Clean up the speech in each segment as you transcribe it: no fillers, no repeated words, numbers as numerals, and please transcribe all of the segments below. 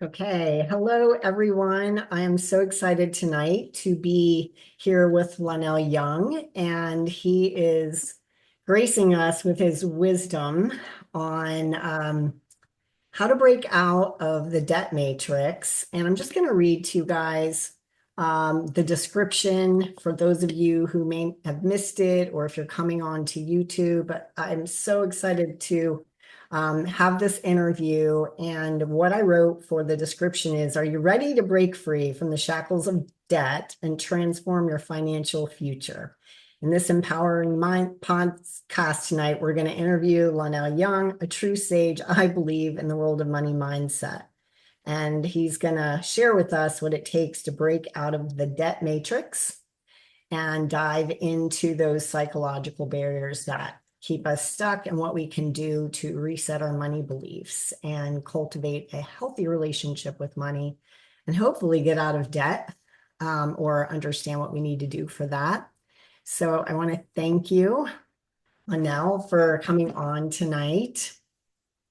Okay, hello everyone. I am so excited tonight to be here with Lonnell Young, and he is gracing us with his wisdom on how to break out of the debt matrix. And I'm just going to read to you guys the description for those of you who may have missed it, or if you're coming on to YouTube. But I'm so excited to have this interview. And what I wrote for the description is, are you ready to break free from the shackles of debt and transform your financial future? In this empowering mind podcast tonight, we're going to interview Lonnell Young, a true sage, I believe, in the world of money mindset. And he's going to share with us what it takes to break out of the debt matrix and dive into those psychological barriers that keep us stuck and what we can do to reset our money beliefs and cultivate a healthy relationship with money and hopefully get out of debt, or understand what we need to do for that. So I want to thank you, Lonnell, for coming on tonight.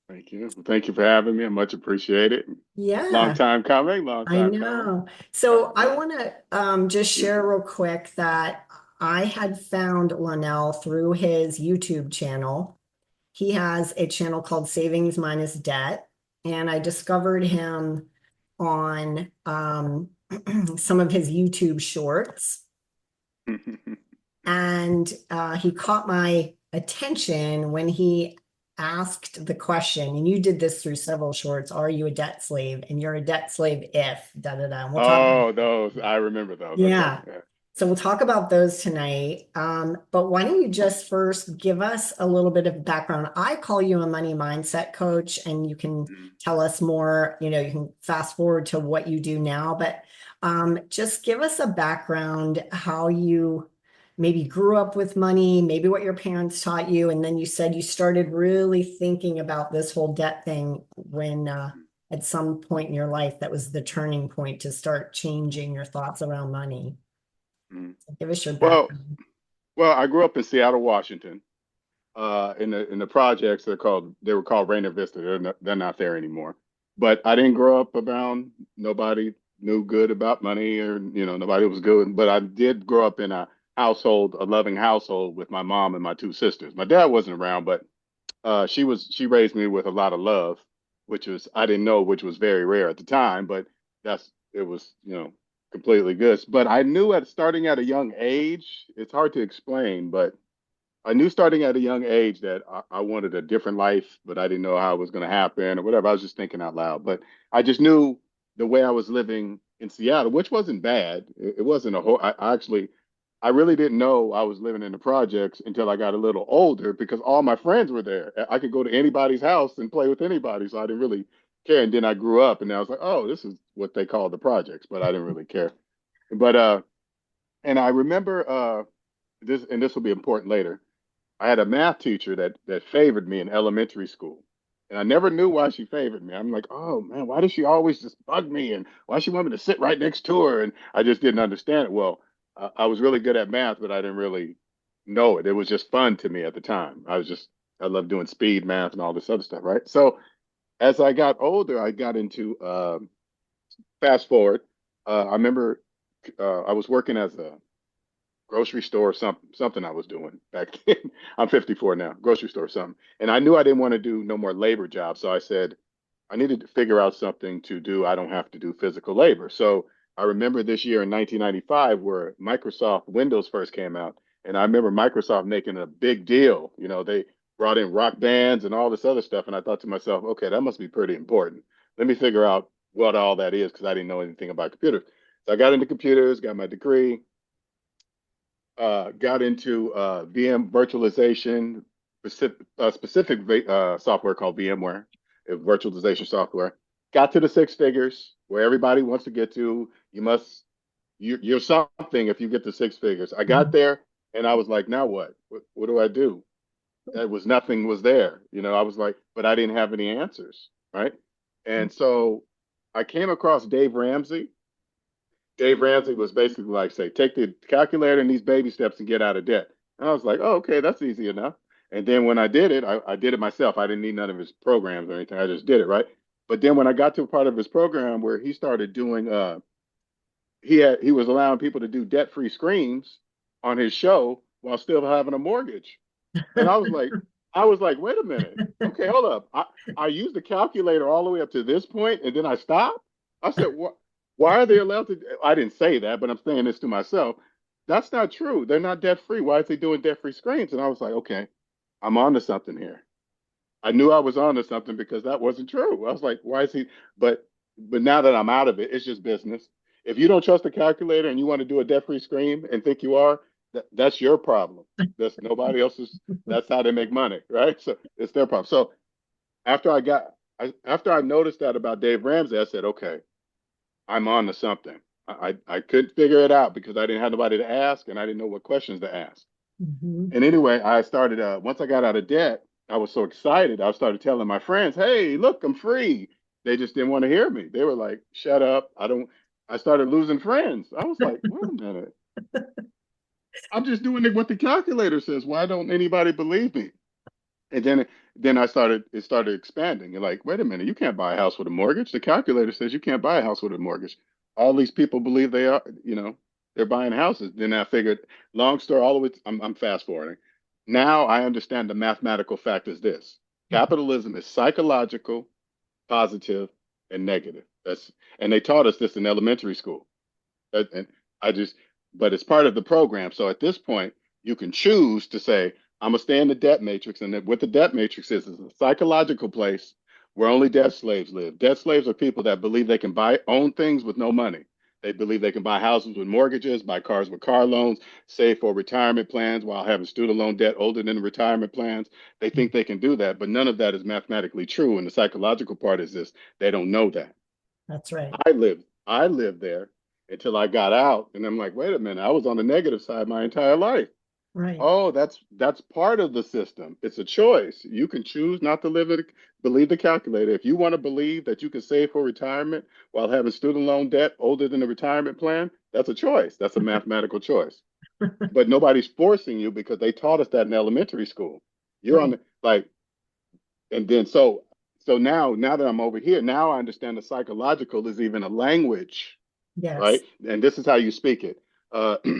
Thank you. Thank you for having me. I much appreciate it. Long Yeah, time coming, long I time coming. know. So Yeah. I want to just share real quick that I had found Lonnell through his YouTube channel. He has a channel called Savings Minus Debt, and I discovered him on some of his YouTube shorts. And he caught my attention when he asked the question, and you did this through several shorts, are you a debt slave? And you're a debt slave if, da da da. And we'll talk. Oh, those. I remember those. Okay. Yeah. Yeah. So we'll talk about those tonight. But why don't you just first give us a little bit of background? I call you a money mindset coach, and you can Mhm. tell us more. You can fast forward to what you do now, but just give us a background, how you maybe grew up with money, maybe what your parents taught you. And then you said you started really thinking about this whole debt thing when at some point in your life, that was the turning point to start changing your thoughts around money. Mhm. So give us your Well, background. well, I grew up in Seattle, Washington. In the projects they were called Rainer Vista. They're not there anymore. But I didn't grow up around nobody knew good about money, or nobody was good. But I did grow up in a loving household with my mom and my two sisters. My dad wasn't around, but she raised me with a lot of love, which was I didn't know, which was very rare at the time, but it was completely good. But I knew at starting at a young age, it's hard to explain, but I knew starting at a young age that I wanted a different life, but I didn't know how it was going to happen or whatever. I was just thinking out loud, but I just knew the way I was living in Seattle, which wasn't bad. It wasn't a whole. I really didn't know I was living in the projects until I got a little older because all my friends were there. I could go to anybody's house and play with anybody, so I didn't really care. And then I grew up, and I was like, oh, this is what they call the projects, but I didn't really care. But and I remember this will be important later. I had a math teacher that favored me in elementary school. And I never knew why she favored me. I'm like, oh man, why does she always just bug me? And why she want me to sit right next to her? And I just didn't understand it. Well, I was really good at math, but I didn't really know it. It was just fun to me at the time. I loved doing speed math and all this other stuff, right? So as I got older, I got into fast forward. I remember I was working as a grocery store, something I was doing back then. I'm 54 now, grocery store, something. And I knew I didn't want to do no more labor jobs. So I said, I needed to figure out something to do. I don't have to do physical labor. So I remember this year in 1995 where Microsoft Windows first came out. And I remember Microsoft making a big deal. They brought in rock bands and all this other stuff. And I thought to myself, okay, that must be pretty important. Let me figure out what all that is because I didn't know anything about computers. So I got into computers, got my degree, got into VM virtualization, specific software called VMware, virtualization software. Got to the six figures where everybody wants to get to. You're something if you get to six figures. I got there and I was like, now what? What do I do? Nothing was there. I was like, but I didn't have any answers, right? And so I came across Dave Ramsey was basically like, say, take the calculator and these baby steps and get out of debt. And I was like, oh, okay, that's easy enough. And then when I did it, I did it myself. I didn't need none of his programs or anything. I just did it, right? But then when I got to a part of his program where he started doing he was allowing people to do debt-free screens on his show while still having a mortgage. And I was like, wait a minute. Okay, hold up. I used the calculator all the way up to this point and then I stopped. I said, what? Why are they allowed to? I didn't say that, but I'm saying this to myself. That's not true. They're not debt free. Why is they doing debt free screens? And I was like, okay, I'm on to something here. I knew I was on to something because that wasn't true. I was like, why is he? But but now that I'm out of it, it's just business. If you don't trust the calculator and you want to do a debt-free screen and think you are, that's your problem. That's nobody else's. That's how they make money, right? So it's their problem. So after I noticed that about Dave Ramsey, I said, okay, I'm on to something. I couldn't figure it out because I didn't have nobody to ask and I didn't know what questions to ask. Mhm. And anyway, I started, once I got out of debt, I was so excited. I started telling my friends, hey, look, I'm free. They just didn't want to hear me. They were like, shut up. I started losing friends. I was like, wait a minute. I'm just doing what the calculator says. Why don't anybody believe me? And then it started expanding. You're like, wait a minute, you can't buy a house with a mortgage. The calculator says you can't buy a house with a mortgage. All these people believe they are, they're buying houses. Then I figured, long story, all the way, I'm fast forwarding. Now I understand the mathematical fact is this. Capitalism is psychological, positive, and negative. And they taught us this in elementary school. And I just, but it's part of the program. So at this point, you can choose to say, I'm gonna stay in the debt matrix. And what the debt matrix is a psychological place where only debt slaves live. Debt slaves are people that believe they can own things with no money. They believe they can buy houses with mortgages, buy cars with car loans, save for retirement plans while having student loan debt older than the retirement plans. They think they can do that, but none of that is mathematically true. And the psychological part is this: they don't know that. That's right. I lived there until I got out, and I'm like, wait a minute, I was on the negative side my entire life. Right. Oh, that's part of the system. It's a choice. You can choose not to believe the calculator. If you want to believe that you can save for retirement while having student loan debt older than the retirement plan, that's a choice. That's a mathematical choice. But nobody's forcing you because they taught us that in elementary school. You're on Right. the like, and then so now that I'm over here, now I understand the psychological is even a language, right? Yes. And this is how you speak it.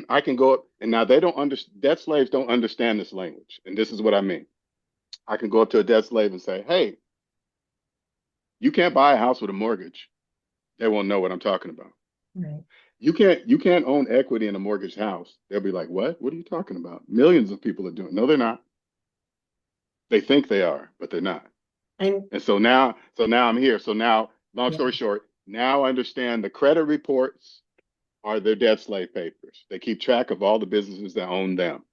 I can go up, and now they don't understand. Debt slaves don't understand this language, and this is what I mean. I can go up to a debt slave and say, "Hey, you can't buy a house with a mortgage." They won't know what I'm talking about. Right. You can't own equity in a mortgaged house. They'll be like, "What? What are you talking about?" Millions of people are doing. No, they're not. They think they are, but they're not. And And so now I'm here. So now, long yeah. story short, now I understand the credit reports are their debt slave papers. They keep track of all the businesses that own them.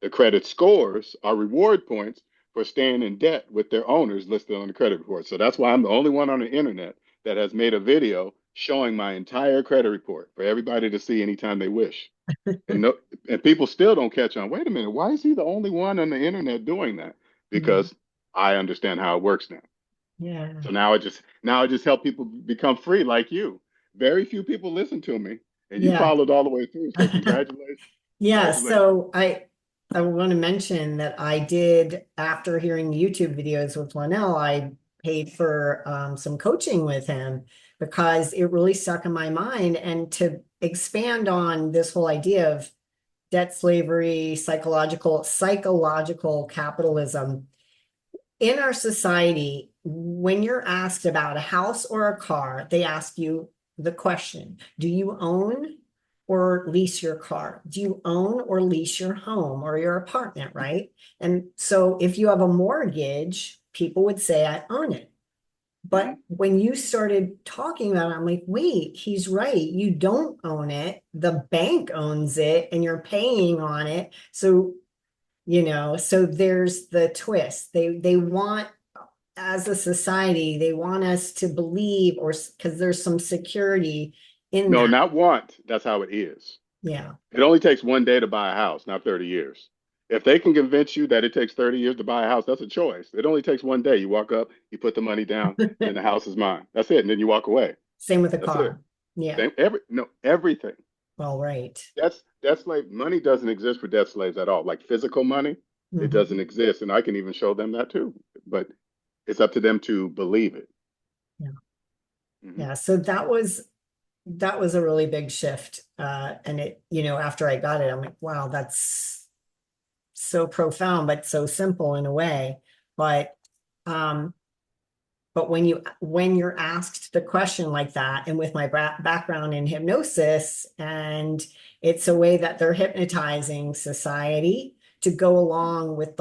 The credit scores are reward points for staying in debt with their owners listed on the credit report. So that's why I'm the only one on the internet that has made a video showing my entire credit report for everybody to see anytime they wish. And no, and people still don't catch on. Wait a minute, why is he the only one on the internet doing that? Yeah. Because I understand how it works now. Yeah. So now I just help people become free like you. Very few people listen to me, and you Yeah. followed all the way through. So congratulations, Yeah, congratulations. so I want to mention that I did after hearing YouTube videos with Lonnell, I paid for some coaching with him because it really stuck in my mind. And to expand on this whole idea of debt slavery, psychological capitalism in our society, when you're asked about a house or a car, they ask you the question, do you own or lease your car? Do you own or lease your home or your apartment, right? And so if you have a mortgage, people would say, I own it. But Hmm. when you started talking about it, I'm like, wait, he's right. You don't own it. The bank owns it and you're paying on it. So so there's the twist. They want, as a society, they want us to believe, or because there's some security in No, that. not want. That's how it is. Yeah. It only takes one day to buy a house, not 30 years. If they can convince you that it takes 30 years to buy a house, that's a choice. It only takes one day. You walk up, you put the money down, then the house is mine. That's it. And then you walk away. Same with a That's it. car. Yeah. Same no, everything. Well, right. Debt slave money doesn't exist for debt slaves at all. Like physical money, it Mhm. doesn't exist. And I can even show them that too. But it's up to them to believe it. Yeah. Hmm. Yeah. So that was a really big shift. And it, after I got it, I'm like, wow, that's so profound, but so simple in a way. But um, but when you're asked the question like that, and with my background in hypnosis, and it's a way that they're hypnotizing society to go along with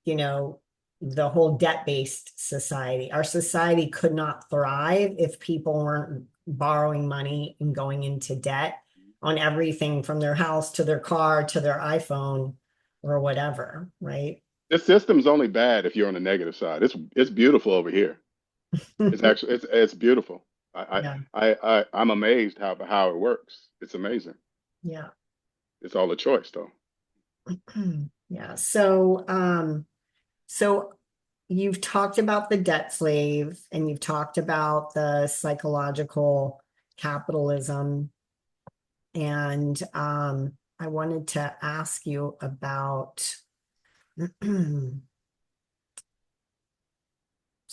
you know, the whole debt-based society. Our society could not thrive if people weren't borrowing money and going into debt on everything from their house to their car to their iPhone or whatever, right? This system's only bad if you're on the negative side. It's beautiful over here. It's actually it's beautiful. Yeah, I'm amazed how it works. It's amazing. yeah. It's all a choice though. Yeah. So you've talked about the debt slave and you've talked about the psychological capitalism. And I wanted to ask you about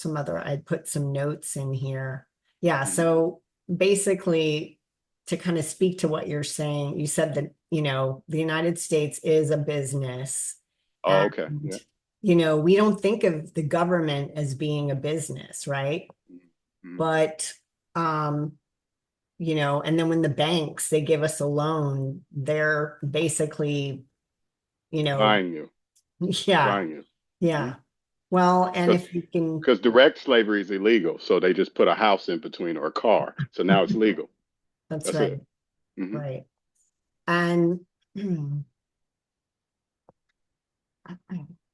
I'd put some notes in here. Yeah, Mhm. so basically, to kind of speak to what you're saying, you said that, the United States is a business. Oh, And, okay. Yeah. we don't think of the government as being a business, right? Mhm. But, um, and then when the banks, they give us a loan, they're basically, you know, Buying you. They're yeah, buying you. yeah. Well, and Because if you can, because direct slavery is illegal, so they just put a house in between or a car. So now it's legal. that's That's it. right, Hmm. right. And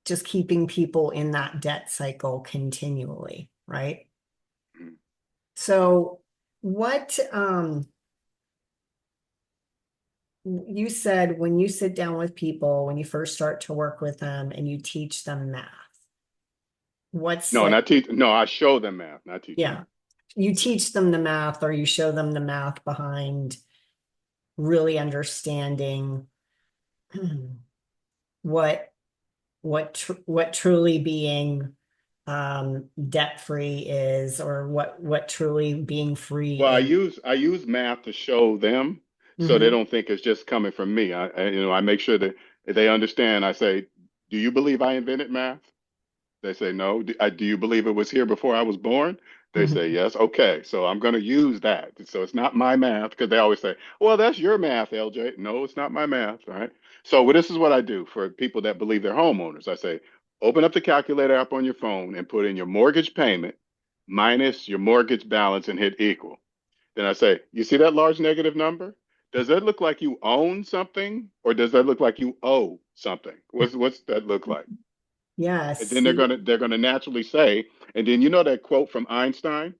just keeping people in that debt cycle continually, right? Hmm. So what you said when you sit down with people, when you first start to work with them and you teach them math, what's No, like, not teach. No, I show them math, not teach yeah, math. you teach them the math or you show them the math behind really understanding what what truly being debt free is, or what truly being free Well, is. I use math to show them so they Hmm. don't think it's just coming from me. I make sure that they understand. I say, do you believe I invented math? They say, no. Do you believe it was here before I was born? They say, Hmm. yes. Okay, so I'm going to use that. So it's not my math because they always say, well, that's your math, LJ. No, it's not my math. All right. So this is what I do for people that believe they're homeowners. I say, open up the calculator app on your phone and put in your mortgage payment minus your mortgage balance and hit equal. Then I say, you see that large negative number? Does that look like you own something or does that look like you owe something? What's that look like? And Yes. then they're gonna naturally say, and then you know that quote from Einstein?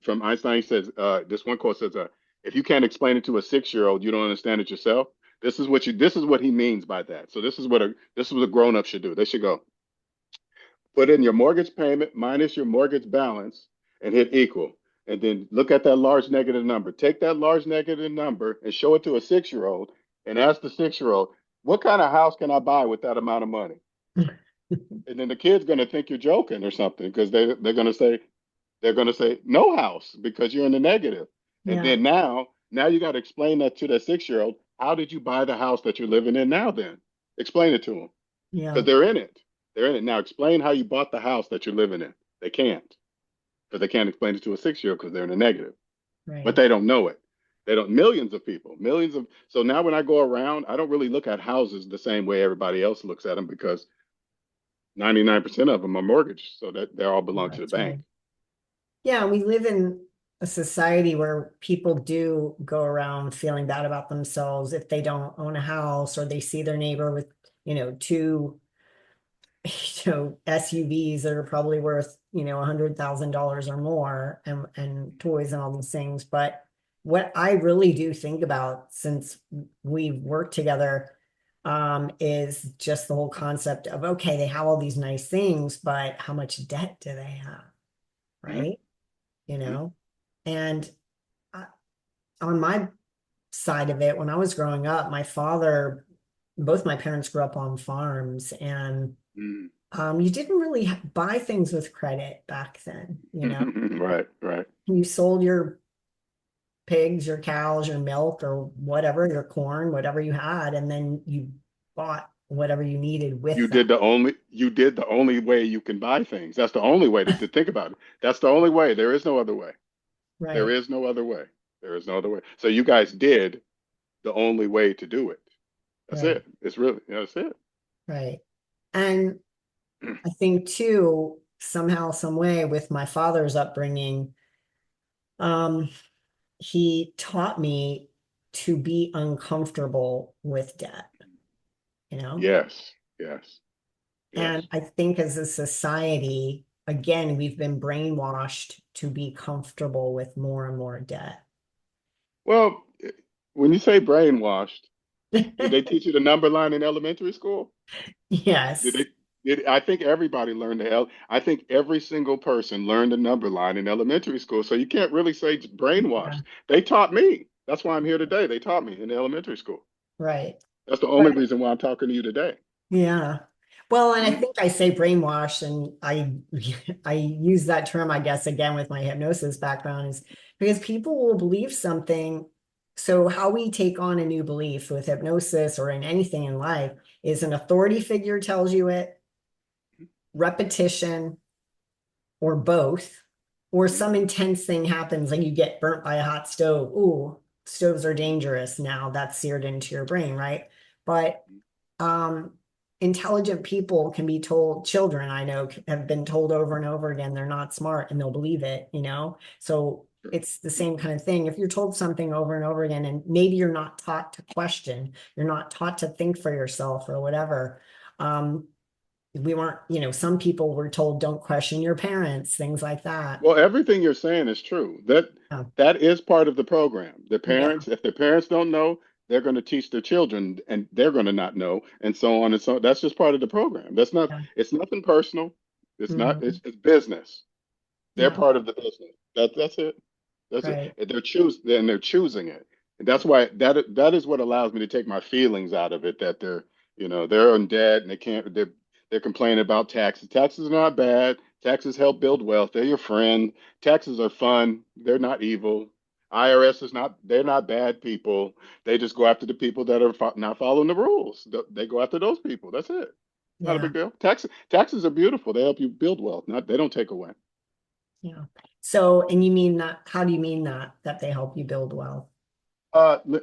From Einstein, he says, this one quote says, if you can't explain it to a 6-year-old, you don't understand it yourself. This is what he means by that. So this is what a grown-up should do. They should go, put in your mortgage payment minus your mortgage balance and hit equal. And then look at that large negative number. Take that large negative number and show it to a 6-year-old and ask the 6-year-old, what kind of house can I buy with that amount of money? And then the kid's going to think you're joking or something because they're going to say no house because you're in the negative. And Yeah. then now you got to explain that to that 6-year-old. How did you buy the house that you're living in now? Then explain it to them because Yeah. they're in it. They're in it now. Explain how you bought the house that you're living in. They can't because they can't explain it to a 6-year-old because they're in the negative. But Right. they don't know it. They don't. Millions of people, millions of. So now when I go around, I don't really look at houses the same way everybody else looks at them because 99% of them are mortgaged, so that they all belong to the That's bank. right. Yeah, we live in a society where people do go around feeling bad about themselves if they don't own a house or they see their neighbor with, two, SUVs that are probably worth, $100,000 or more, and toys and all these things. But what I really do think about since we've worked together, is just the whole concept of, okay, they have all these nice things, but how much debt do they have? Mm-hmm. Right? you Mm-hmm. know and uh, on my side of it, when I was growing up, both my parents grew up on farms, and You didn't really buy things with credit back then, you know. Right, right. You sold your pigs, your cows, your milk, or whatever, your corn, whatever you had, and then you bought whatever you needed with that. You did the only way you can buy things. That's the only way to think about it. That's the only way. There is no other way. There Right, is no other way. There is no other way. So you guys did the only way to do it. That's right, it. It's really, that's it. right. And I think too, somehow, some way, with my father's upbringing, um, he taught me to be uncomfortable with debt, you know? Yes, yes, And yes. I think as a society, again, we've been brainwashed to be comfortable with more and more debt. Well, when you say brainwashed, did they teach you the number line in elementary school? Did Yes. they? I think everybody learned I think every single person learned the number line in elementary school. So you can't really say it's Yeah. brainwashed. They taught me. That's why I'm here today. They taught me in elementary school. Right. That's the only But reason why I'm talking to you today. yeah. Well, and I Mhm. think I say brainwash, and I I use that term, I guess, again with my hypnosis background, is because people will believe something. So how we take on a new belief with hypnosis or in anything in life is an authority figure tells you it, repetition, or both, or Mhm. some intense thing happens, like you get burnt by a hot stove. Ooh, stoves are Mhm. dangerous. Now that's seared into your brain, right? But um, intelligent people can be told, children I know have been told over and over again they're not smart and they'll believe it, you know? So Sure. it's the same kind of thing. If you're told something over and over again, and maybe you're not taught to question, you're not taught to think for yourself or whatever. Um, we weren't, some people were told don't question your parents, things like that. Well, everything you're saying is true. Yeah, That is part of the program. The yeah, parents, if the parents don't know, they're going to teach their children, and they're going to not know, and so on and so on. That's just part of the program. That's not. yeah. It's nothing personal. It's not. Mhm. It's business. They're Yeah, part of the business. That's it. That's it. right. And they're choosing it. And that's why that is what allows me to take my feelings out of it that they're in debt and they're complaining about taxes. Taxes are not bad. Taxes help build wealth. They're your friend. Taxes are fun. They're not evil. IRS is not, they're not bad people. They just go after the people that are not following the rules. They go after those people. That's it. Not a Yeah, big deal. Taxes are beautiful. They help you build wealth. Not they don't take away. yeah. So, and you mean that, how do you mean that they help you build wealth? Li-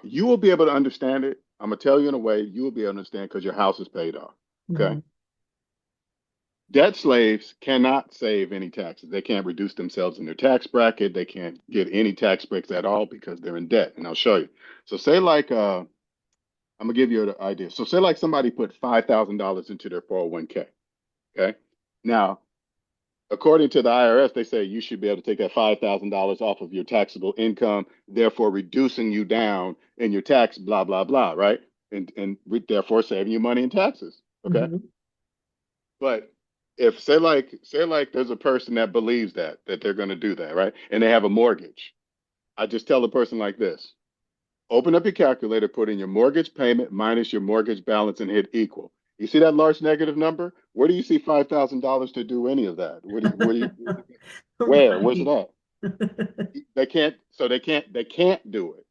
you will be able to understand it. I'm gonna tell you in a way you will be able to understand because your house is paid off. Okay. Mhm. Debt slaves cannot save any taxes. They can't reduce themselves in their tax bracket. They can't get any tax breaks at all because they're in debt. And I'll show you. So say like I'm gonna give you an idea. So say like somebody put $5,000 into their 401k. Okay. Now according to the IRS, they say you should be able to take that $5,000 off of your taxable income, therefore reducing you down in your tax, blah, blah, blah, right? And therefore saving you money in taxes. Okay. Mhm. But if say like there's a person that believes that they're going to do that, right? And they have a mortgage. I just tell the person like this. Open up your calculator, put in your mortgage payment minus your mortgage balance and hit equal. You see that large negative number? Where do you see $5,000 to do any of that? Where? Where's it Right. at? They can't, so they can't do it.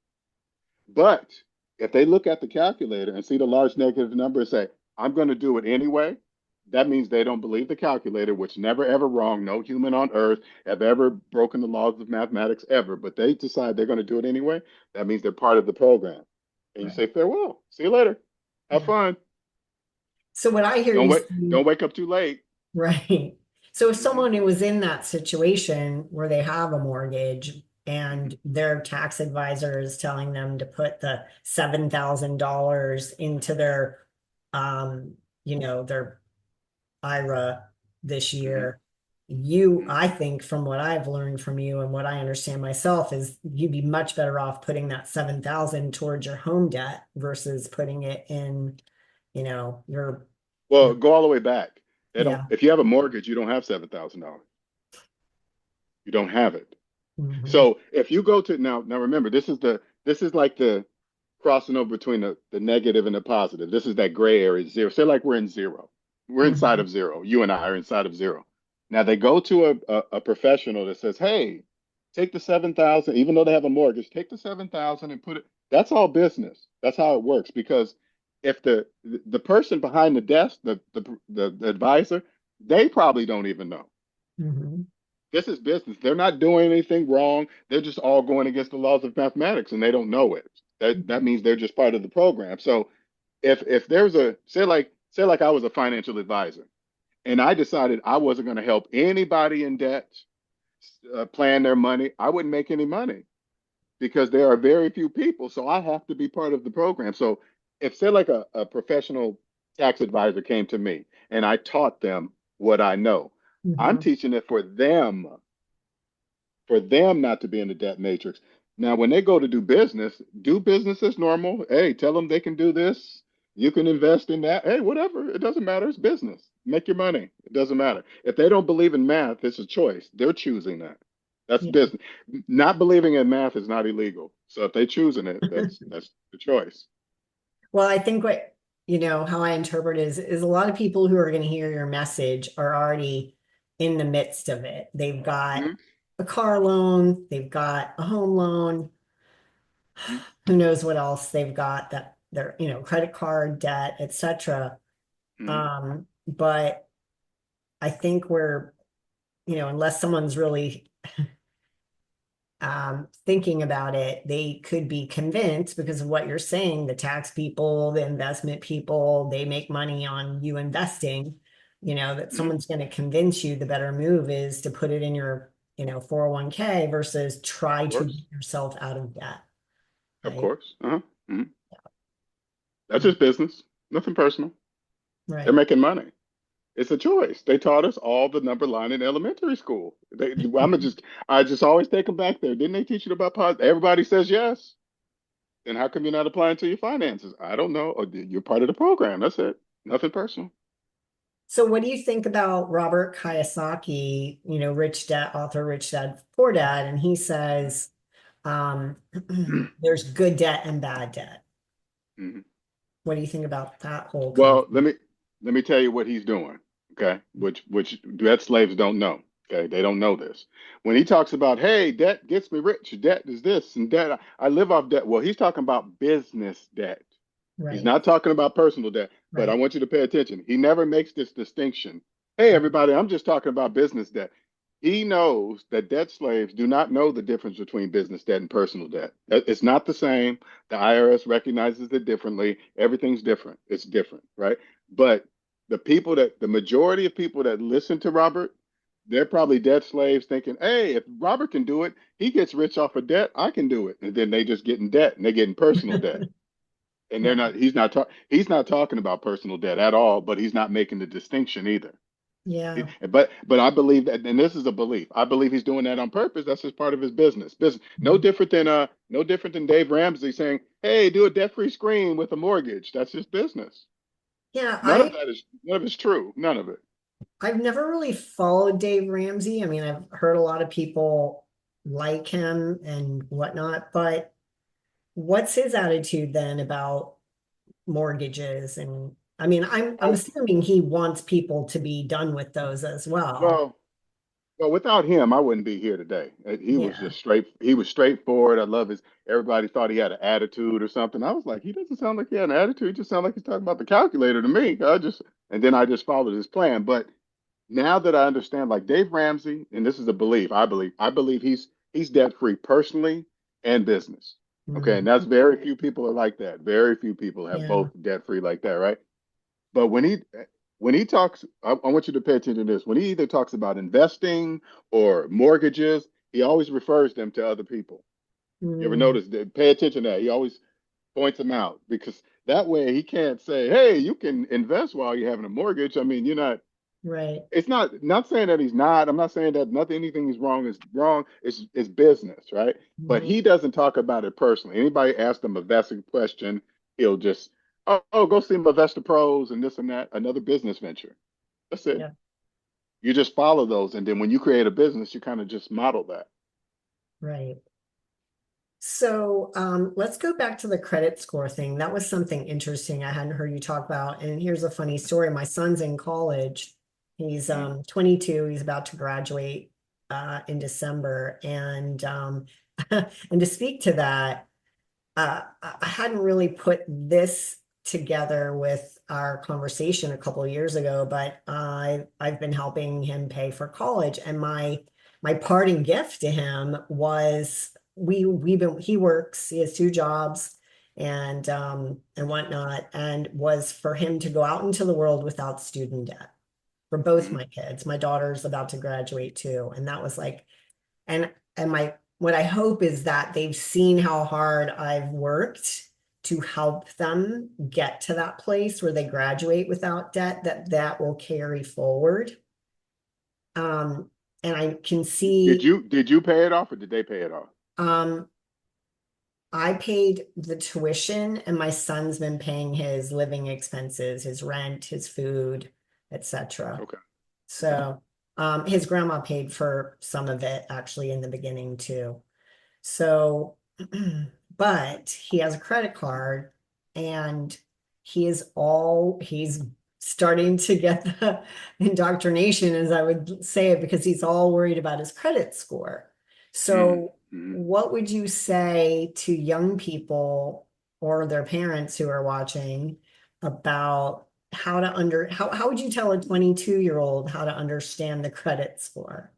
But if they look at the calculator and see the large negative number and say, I'm going to do it anyway, that means they don't believe the calculator, which never ever wrong. No human on earth have ever broken the laws of mathematics ever, but they decide they're going to do it anyway. That means they're part of the program. And you Right. say, farewell, see you later. Have Yeah. fun. So what I hear Don't you wait, saying, don't wake up too late. right. So if Hmm. someone who was in that situation where they have a mortgage Hmm. and their tax advisor is telling them to put the $7,000 into their, um, their IRA this Hmm. year, Hmm. I think from what I've learned from you and what I understand myself is you'd be much better off putting that 7,000 towards your home debt versus putting it in, Well, your, go all the way back. They don't, yeah. if you have a mortgage, you don't have $7,000. You don't have it. Mhm. So if you go to now remember this is like the crossing over between the negative and the positive. This is that gray area, zero. Say like we're in zero. We're inside Mhm. of zero. You and I are inside of zero. Now they go to a professional that says, "Hey, take the 7,000, even though they have a mortgage, take the 7,000 and put it." That's all business. That's how it works. Because if the person behind the desk, the advisor, they probably don't even know. Mhm. This is business. They're not doing anything wrong. They're just all going against the laws of mathematics and they don't know it. That Mhm. means they're just part of the program. So if there's a say like I was a financial advisor and I decided I wasn't going to help anybody in debt plan their money, I wouldn't make any money because there are very few people. So I have to be part of the program. So if say like a professional tax advisor came to me and I taught them what I know, I'm Mhm. teaching it for them not to be in the debt matrix. Now, when they go to do business as normal. Hey, tell them they can do this. You can invest in that. Hey, whatever. It doesn't matter. It's business. Make your money. It doesn't matter. If they don't believe in math, it's a choice. They're choosing that. That's Yeah. business. Not believing in math is not illegal. So if they're choosing it, that's the choice. Well, I think how I interpret is a lot of people who are going to hear your message are already in the midst of it. They've got Mm-hmm. a car loan, they've got a home loan, Mm-hmm. who knows what else they've got that they're, credit card debt, etc. Mm-hmm. But I think unless someone's really thinking about it, they could be convinced because of what you're saying. The tax people, the investment people, they make money on you investing, that Mm-hmm. someone's going to convince you the better move is to put it in your, 401(k) versus try Of to get course. yourself out of debt, Of right? course. Uh-huh. Mm-hmm. That's Mm. just business. Nothing personal. They're Right. making money. It's a choice. They taught us all the number line in elementary school. I just always take them back there. Didn't they teach you about positive? Everybody says yes. Then how come you're not applying to your finances? I don't know. Or you're part of the program. That's it. Nothing personal. So what do you think about Robert Kiyosaki, Rich Dad, author Rich Dad Poor Dad, and he says um, there's good debt and bad debt. Mhm. What do you think about that whole Well, concept? let me tell you what he's doing. Okay, which debt slaves don't know. Okay, they don't know this. When he talks about, hey, debt gets me rich. Debt is this and debt. I live off debt. Well, he's talking about business debt. He's Right, not talking about personal debt, but I right. want you to pay attention. He never makes this distinction. Hey, everybody, I'm just talking about business debt. He knows that debt slaves do not know the difference between business debt and personal debt. It's not the same. The IRS recognizes it differently. Everything's different. It's different, right? But the majority of people that listen to Robert, they're probably debt slaves thinking, hey, if Robert can do it, he gets rich off of debt, I can do it. And then they just get in debt and they get in personal debt and they're Yeah, not he's not talking about personal debt at all, but he's not making the distinction either. yeah. But I believe that, and this is a belief, I believe he's doing that on purpose. That's just part of his business. Mhm. No different than Dave Ramsey saying, hey, do a debt-free screen with a mortgage. That's his business. Yeah, None of it's true, none of it. I've never really followed Dave Ramsey. I mean, I've heard a lot of people like him and whatnot, but what's his attitude then about mortgages? And I mean, I'm Oh, assuming he wants people to be done with those as well. well, Well, without him, I wouldn't be here today. He was Yeah. just straight. He was straightforward. I love his. Everybody thought he had an attitude or something. I was like, he doesn't sound like he had an attitude. He just sounded like he's talking about the calculator to me. And then I just followed his plan. But now that I understand, like Dave Ramsey, and this is a belief, I believe he's debt free personally and business. Okay, and Mhm. that's very few people are like that. Very few people have Yeah. both debt free like that, right? But when he talks, I want you to pay attention to this. When he either talks about investing or mortgages, he always refers them to other people. You ever Mm. notice that? Pay attention to that. He always points them out because that way he can't say, "Hey, you can invest while you're having a mortgage." I mean, you're not. Right. It's not saying that he's not. I'm not saying that nothing anything is wrong is wrong. It's business, right? But Mhm. he doesn't talk about it personally. Anybody ask him a vested question, he'll just, oh, go see Investor Pros and this and that, another business venture. That's it. Yeah. You just follow those, and then when you create a business, you kind of just model that. Right. So let's go back to the credit score thing. That was something interesting I hadn't heard you talk about. And here's a funny story. My son's in college. He's Mm, 22. He's about to graduate in December. And and to speak to that, I hadn't really put this together with our conversation a couple of years ago, but I've been helping him pay for college, and my parting gift to him was he works, he has two jobs and whatnot, and was for him to go out into the world without student debt for both mm. my kids. My daughter's about to graduate too, and that was like and my what I hope is that they've seen how hard I've worked to help them get to that place where they graduate without debt, that will carry forward. And I can see Did you pay it off or did they pay it off? um I paid the tuition and my son's been paying his living expenses, his rent, his food, etc. Okay. Okay. So his grandma paid for some of it actually in the beginning too. So, but he has a credit card and he's starting to get the indoctrination, as I would say it, because he's all worried about his credit score. Mm, So, mm. what would you say to young people or their parents who are watching about how would you tell a 22-year-old how to understand the credit score?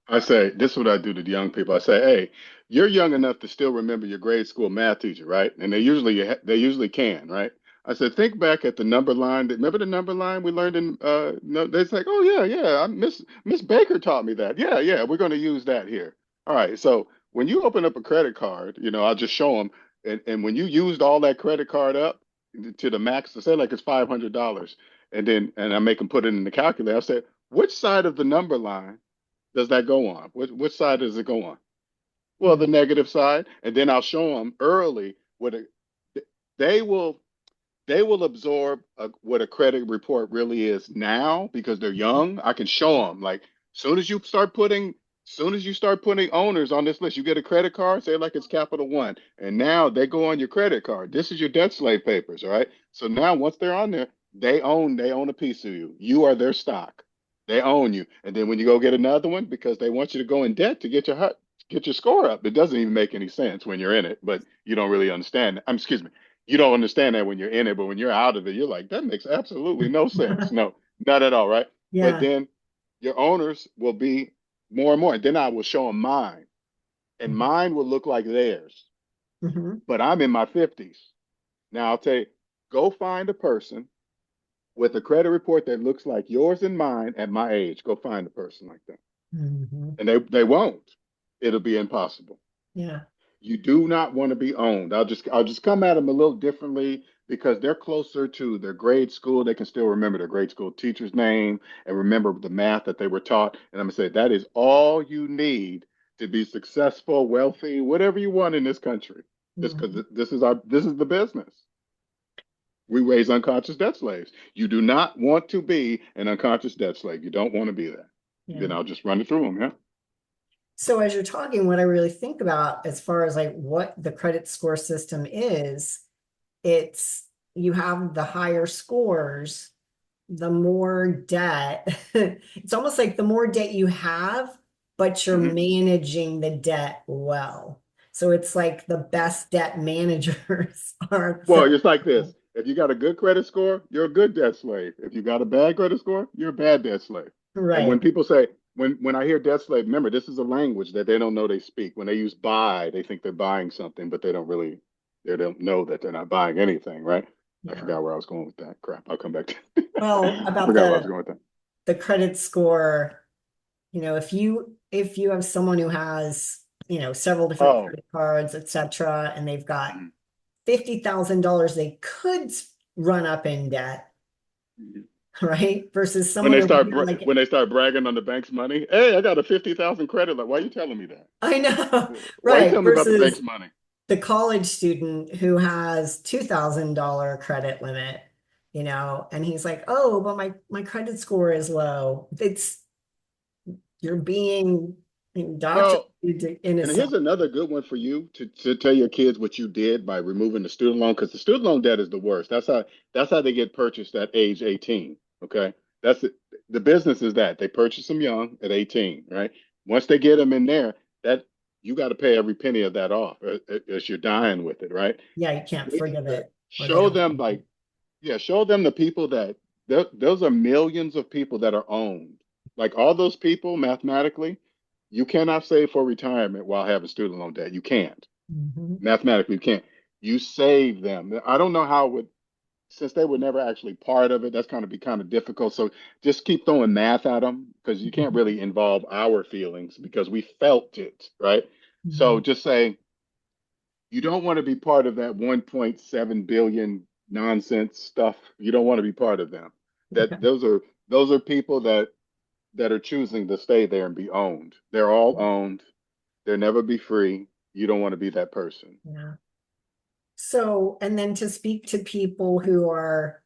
I say, this is what I do to the young people. I say, hey, you're young enough to still remember your grade school math teacher, right? And they usually can, right? I said, think back at the number line. Remember the number line we learned in no, they're like, oh yeah, yeah, Miss Baker taught me that. Yeah, yeah, we're going to use that here. All right. So when you open up a credit card, I'll just show them, and when you used all that credit card up to the max, to say like it's $500, and I make them put it in the calculator. I say, which side of the number line does that go on? Which side does it go on? Well, the negative side, and then I'll show them early they will they will absorb what a credit report really is now because they're young. I can show them like soon as you start putting owners on this list, you get a credit card, say like it's Capital One, and now they go on your credit card. This is your debt slave papers, all right? So now once they're on there, they own a piece of you. You are their stock. They own you. And then when you go get another one, because they want you to go in debt to get your score up, it doesn't even make any sense when you're in it, but you don't really understand. Excuse me, you don't understand that when you're in it, but when you're out of it, you're like, that makes absolutely no sense. No, not at all, right? But Yeah. then your owners will be more and more. And then I will show them mine, and mine will look like theirs. Mhm. But I'm in my 50s. Now I'll tell you, go find a person with a credit report that looks like yours and mine at my age. Go find a person like that. Mhm. And they won't. It'll be impossible. Yeah. You do not want to be owned. I'll just come at them a little differently because they're closer to their grade school. They can still remember their grade school teacher's name and remember the math that they were taught. And I'm gonna say that is all you need to be successful, wealthy, whatever you want in this country. Just because Mhm. this is the business. We raise unconscious debt slaves. You do not want to be an unconscious debt slave. You don't want to be that. Then Yeah. I'll just run it through them. Yeah. So as you're talking, what I really think about as far as like what the credit score system is, it's you have the higher scores, the more debt. It's almost like the more debt you have, but you're Mm-hmm. managing the debt well. So it's like the best debt managers are Well, it's like this. If you got a good credit score, you're a good debt slave. If you got a bad credit score, you're a bad debt slave. And when right. people say, when I hear debt slave, remember this is a language that they don't know they speak. When they use buy, they think they're buying something, but they don't know that they're not buying anything, right? I Yeah. forgot where I was going with that. Crap. I'll come back to Well, I about forgot where I was going with that. the credit score. If you have someone who has, several different Oh. credit cards, etc., and they've got Mhm. $50,000 they could run up in debt, right? Versus When someone they over start here, like, when they start bragging on the bank's money, hey, I got a 50,000 credit limit. Why are you telling me that? I know, Why are you right? telling me about the bank's Versus money? the college student who has $2,000 credit limit, and he's like, oh, but my credit score is low. You're being Indoctrinated Well, in a and sense. here's another good one for you to tell your kids what you did by removing the student loan, because the student loan debt is the worst. That's how they get purchased at age 18. Okay. That's it. The business is that they purchase them young at 18, right? Once they get them in there, that you got to pay every penny of that off as you're dying with it, right? Yeah, you can't Wait forgive to it or they show don't. them like, yeah, show them the people that those are millions of people that are owned. Like all those people, mathematically, you cannot save for retirement while having student loan debt. You can't. Mhm. Mathematically, you can't. You save them. I don't know how it would, since they were never actually part of it, that's going to be kind of difficult. So just keep throwing math at them because you can't Mhm. really involve our feelings because we felt it, right? So Mhm. just say, you don't want to be part of that 1.7 billion nonsense stuff. You don't want to be part of them. Okay. That those are people that are choosing to stay there and be owned. They're all owned. They'll never be free. You don't want to be that person. Yeah. So, and then to speak to people who are,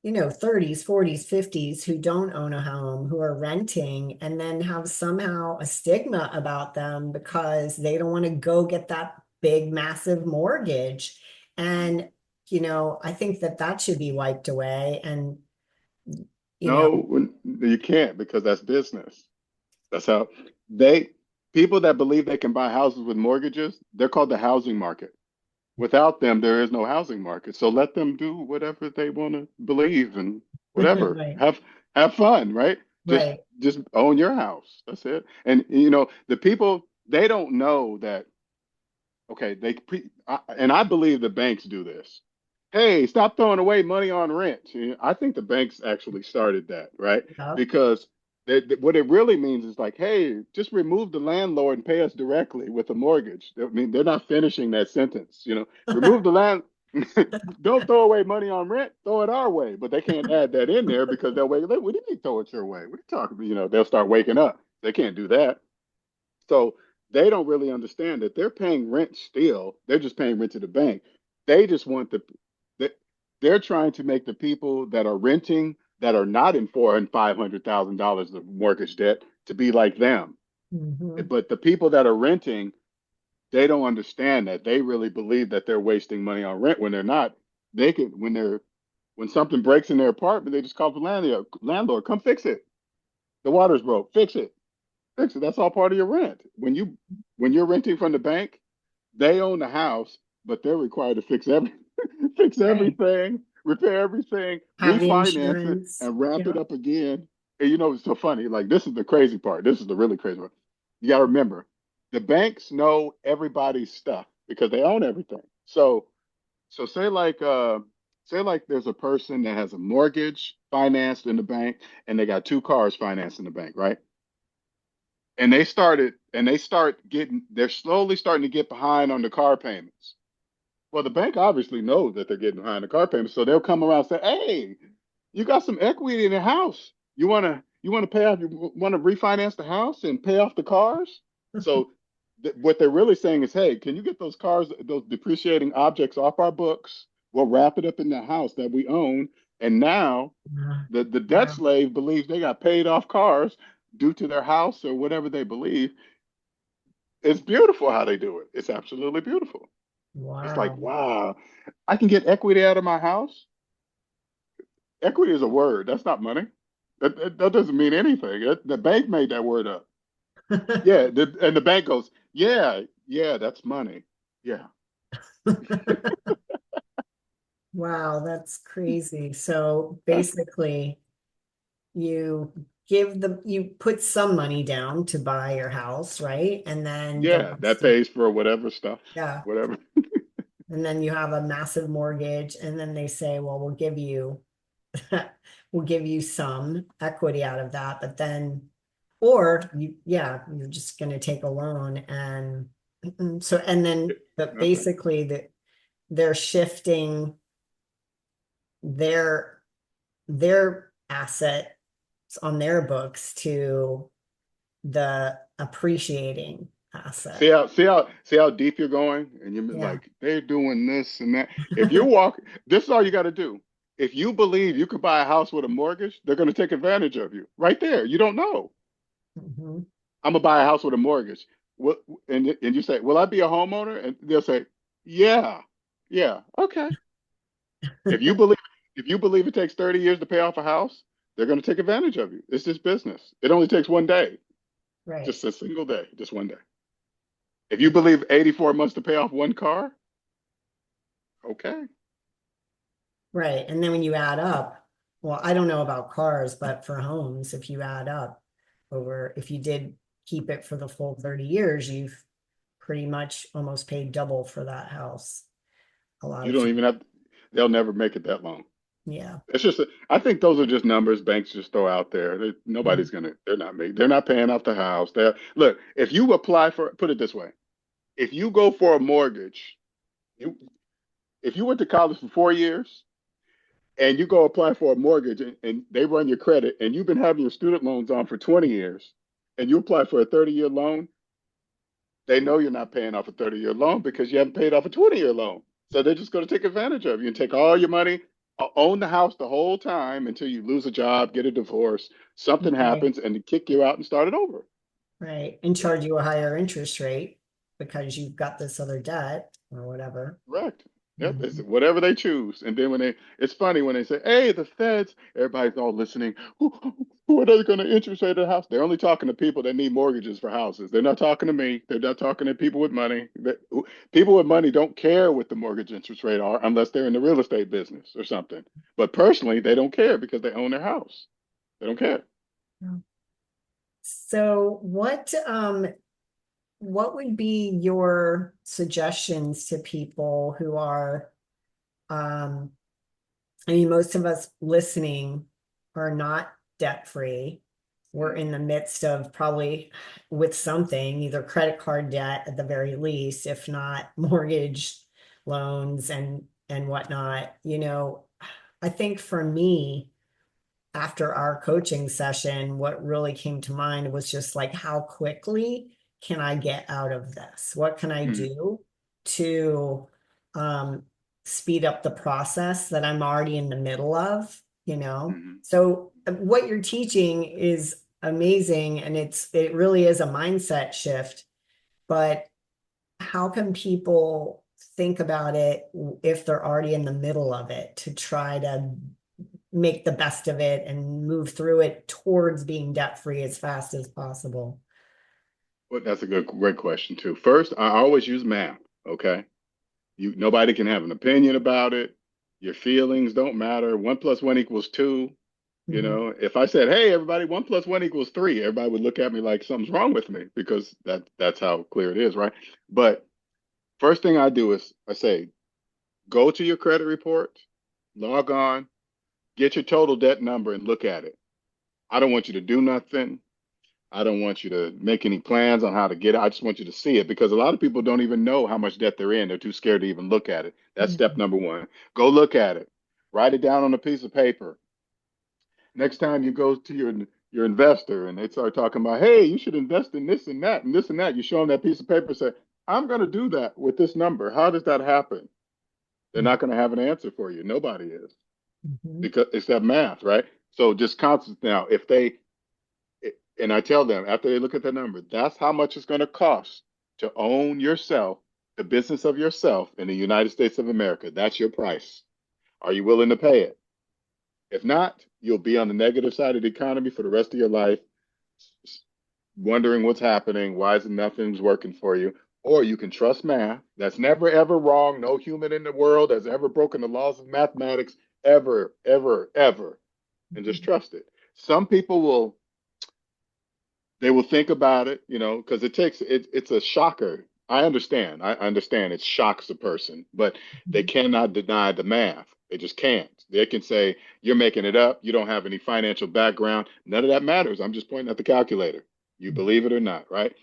30s, 40s, 50s, who don't own a home, who are renting, and then have somehow a stigma about them because they don't want to go get that big, massive mortgage. And, I think that that should be wiped away. And, you know, No, you can't because that's business. That's how they people that believe they can buy houses with mortgages, they're called the housing market. Without them, there is no housing market. So let them do whatever they want to believe and whatever. right, Have fun, right? Just right. just own your house. That's it. And the people they don't know that. Okay, and I believe the banks do this. Hey, stop throwing away money on rent. I think the banks actually started that, right? Yeah. Because what it really means is like, hey, just remove the landlord and pay us directly with a mortgage. I mean, they're not finishing that sentence. Remove the land. Don't throw away money on rent. Throw it our way. But they can't add that in there because they'll wait. What do you mean throw it your way? What are you talking about? They'll start waking up. They can't do that. So they don't really understand that they're paying rent still. They're just paying rent to the bank. They just want the they're trying to make the people that are renting that are not in four and $500,000 of mortgage debt to be like them. Mhm. But the people that are renting, they don't understand that. They really believe that they're wasting money on rent when they're not. They can when something breaks in their apartment, they just call the landlord, come fix it. The water's broke, fix it. Fix it. That's all part of your rent. When you're renting from the bank, they own the house, but they're required to fix Right. everything, repair everything, Have refinance it, insurance. and wrap it Yeah. up again. And it's so funny. Like this is the crazy part. This is the really crazy part. You got to remember, the banks know everybody's stuff because they own everything. So say like there's a person that has a mortgage financed in the bank and they got two cars financed in the bank, right? They're slowly starting to get behind on the car payments. Well, the bank obviously knows that they're getting behind the car payments, so they'll come around and say, "Hey, you got some equity in the house. You wanna pay off? You want to refinance the house and pay off the cars?" So what they're really saying is, "Hey, can you get those cars, those depreciating objects off our books? We'll wrap it up in the house that we own, and now Yeah. the debt Wow. slave believes they got paid off cars due to their house or whatever they believe. It's beautiful how they do it. It's absolutely beautiful. It's like, Wow. wow, I can get equity out of my house. Equity is a word. That's not money. That doesn't mean anything. The bank made that word up. Yeah, and the bank goes, yeah, yeah, that's money. Yeah, Wow, that's crazy. So basically, you put some money down to buy your house, right? And then the yeah, that rest of, pays for whatever stuff, yeah. whatever. And then you have a massive mortgage, and then they say, well, we'll give you we'll give you some equity out of that, but then or you're just going to take a loan and so and then but Nothing. basically that they're shifting their their assets on their books to the appreciating asset. See how deep you're going, and you're Yeah. like they're doing this and that. If you walk, this is all you got to do. If you believe you could buy a house with a mortgage, they're going to take advantage of you right there. You don't know. Mhm. I'm gonna buy a house with a mortgage. What, and you say, will I be a homeowner? And they'll say, yeah, yeah, okay. If you believe if you believe it takes 30 years to pay off a house, they're going to take advantage of you. It's just business. It only takes one day, Right. just a single day, just one day. If you believe 84 months to pay off one car, okay. Right. And then when you add up, well, I don't know about cars, but for homes, if you add up if you did keep it for the full 30 years, you've pretty much almost paid double for that house. A lot You of don't people. even have. They'll never make it that long. Yeah. It's just. I think those are just numbers banks just throw out there. Mhm. Nobody's gonna. They're not making. They're not paying off the house. They're look. If you apply for, put it this way, if you go for a mortgage, you if you went to college for 4 years and you go apply for a mortgage and they run your credit and you've been having your student loans on for 20 years and you apply for a 30-year loan, they know you're not paying off a 30-year loan because you haven't paid off a 20-year loan. So they're just going to take advantage of you and take all your money, own the house the whole time until you lose a job, get a divorce, something Right. happens, and they kick you out and start it over. Right. And charge you a higher interest rate because you've got this other debt or whatever. Correct. Yep, it's Mhm. whatever they choose. And then it's funny when they say, "Hey, the feds," everybody's all listening. Who are they going to interest rate the house? They're only talking to people that need mortgages for houses. They're not talking to me. They're not talking to people with money. People with money don't care what the mortgage interest rate are unless they're in the real estate business or something. But personally, they don't care because they own their house. They don't care. So what would be your suggestions to people who are um I mean, most of us listening are not debt free. We're in the midst of probably with something, either credit card debt at the very least, if not mortgage loans and whatnot. I think for me, after our coaching session, what really came to mind was just like, how quickly can I get out of this? What can I Mm-hmm. do to um, speed up the process that I'm already in the middle of, you know? Mm-hmm. So what you're teaching is amazing and it really is a mindset shift, but how can people think about it if they're already in the middle of it to try to make the best of it and move through it towards being debt free as fast as possible. Well, that's a great question too. First, I always use math. Okay. Nobody can have an opinion about it. Your feelings don't matter. One plus one equals two. Mhm. If I said, "Hey, everybody, one plus one equals three," everybody would look at me like something's wrong with me because that's how clear it is, right? But first thing I do is I say, go to your credit report, log on, get your total debt number, and look at it. I don't want you to do nothing. I don't want you to make any plans on how to get it. I just want you to see it because a lot of people don't even know how much debt they're in. They're too scared to even look at it. That's step Mhm. number one. Go look at it. Write it down on a piece of paper. Next time you go to your investor and they start talking about, hey, you should invest in this and that and this and that, you show them that piece of paper and say, I'm going to do that with this number. How does that happen? They're not going to have an answer for you. Nobody is Mhm. because it's that math, right? So just constant now, if they and I tell them after they look at the number, that's how much it's going to cost to own yourself, the business of yourself in the United States of America. That's your price. Are you willing to pay it? If not, you'll be on the negative side of the economy for the rest of your life, wondering what's happening, why is nothing's working for you. Or you can trust math. That's never ever wrong. No human in the world has ever broken the laws of mathematics ever, ever, ever, and just trust it. Some people will they will think about it, because it's a shocker. I understand it shocks a person, but they Mhm. cannot deny the math. They just can't. They can say, you're making it up. You don't have any financial background. None of that matters. I'm just pointing at the calculator. You believe it or not, right?